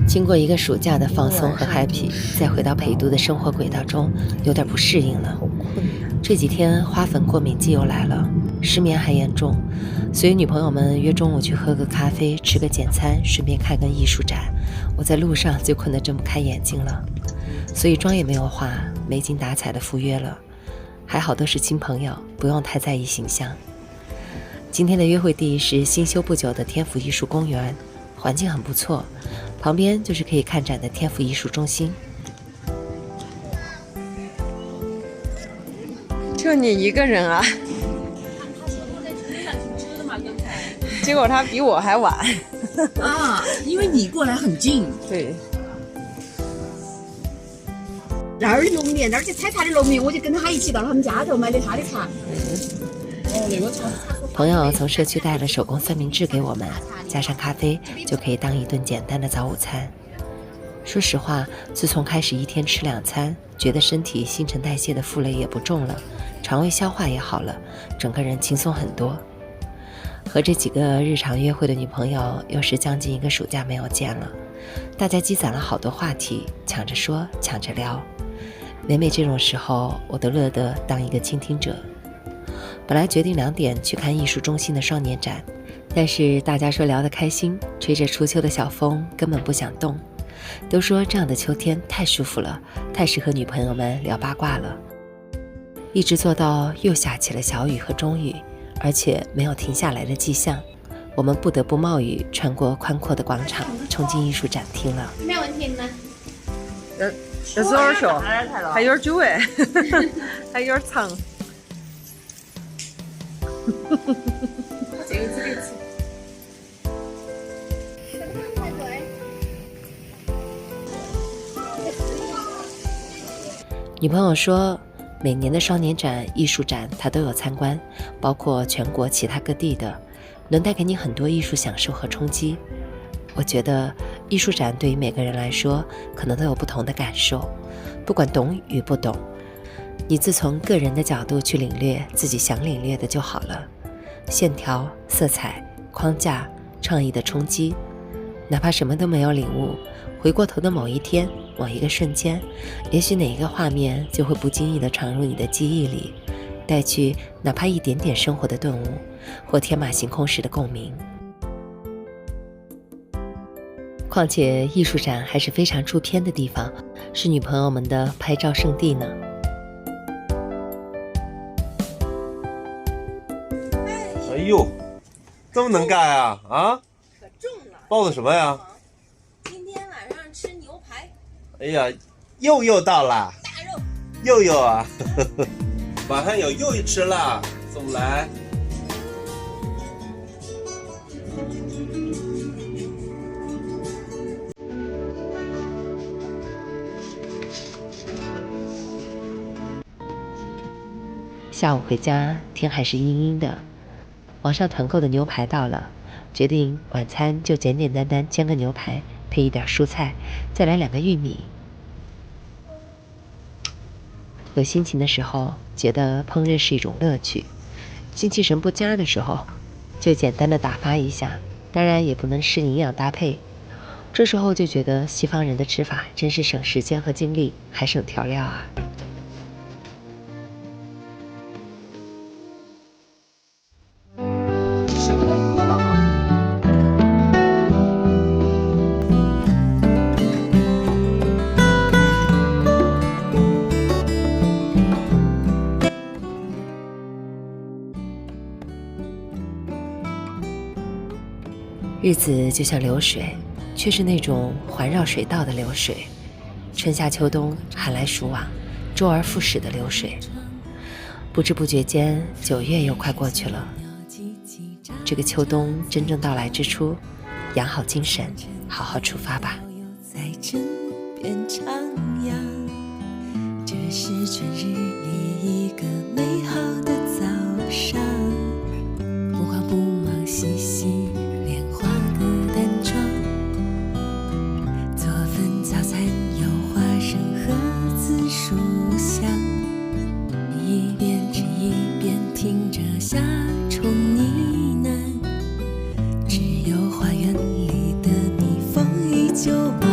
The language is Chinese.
经过一个暑假的放松和 happy， 再回到陪读的生活轨道中，有点不适应了。这几天花粉过敏季又来了，失眠还严重，所以女朋友们约中午去喝个咖啡，吃个简餐，顺便看个艺术展。我在路上就困得睁不开眼睛了，所以妆也没有化，没精打采的赴约了。还好都是新朋友，不用太在意形象。今天的约会地是新修不久的天府艺术公园，环境很不错，旁边就是可以看展的天府艺术中心。就你一个人啊？结果他比我还晚啊，因为你过来很近。对。那儿农民，那儿去采茶的农民，我就跟他一起到他们家头买的他的茶。朋友从社区带了手工三明治给我们，加上咖啡就可以当一顿简单的早午餐。说实话，自从开始一天吃2餐，觉得身体新陈代谢的负累也不重了，肠胃消化也好了，整个人轻松很多。和这几个日常约会的女朋友又是将近1个暑假没有见了，大家积攒了好多话题，抢着说抢着聊。每每这种时候，我都乐得当一个倾听者。本来决定2点去看艺术中心的双年展，但是大家说聊得开心，吹着初秋的小风，根本不想动。都说这样的秋天太舒服了，太适合女朋友们聊八卦了。一直坐到又下起了小雨和中雨，而且没有停下来的迹象，我们不得不冒雨穿过宽阔的广场，冲进艺术展厅了。没问题吗？有点小，还有点久哎，还有点长。这个吃。女朋友说，每年的双年展、艺术展她都有参观，包括全国其他各地的，能带给你很多艺术享受和冲击。我觉得艺术展对于每个人来说可能都有不同的感受，不管懂与不懂，你自从个人的角度去领略自己想领略的就好了。线条、色彩、框架、创意的冲击，哪怕什么都没有领悟，回过头的某一天、某一个瞬间，也许哪一个画面就会不经意地闯入你的记忆里，带去哪怕一点点生活的顿悟，或天马行空时的共鸣。况且艺术展还是非常出片的地方，是女朋友们的拍照圣地呢。哎呦，这么能干啊？啊？可重了。包的什么呀？今天晚上吃牛排。哎呀，又到了。大肉。又啊，晚上有又吃了，送来。下午回家，天还是阴阴的。网上团购的牛排到了，决定晚餐就简简单单煎个牛排，配一点蔬菜，再来2个玉米。有心情的时候，觉得烹饪是一种乐趣；精气神不佳的时候，就简单的打发一下，当然也不能失营养搭配。这时候就觉得西方人的吃法真是省时间和精力，还省调料啊。日子就像流水，却是那种环绕水道的流水，春夏秋冬寒来暑往，周而复始的流水。不知不觉间9月又快过去了，这个秋冬真正到来之初，养好精神，好好出发吧。在枕边徜徉，这是春日里一个美好的早上，不慌不忙洗洗莲花的淡妆，做份早餐有花生和紫薯香，一边吃一边听着夏虫呢喃，只有花园里的蜜蜂依旧忙。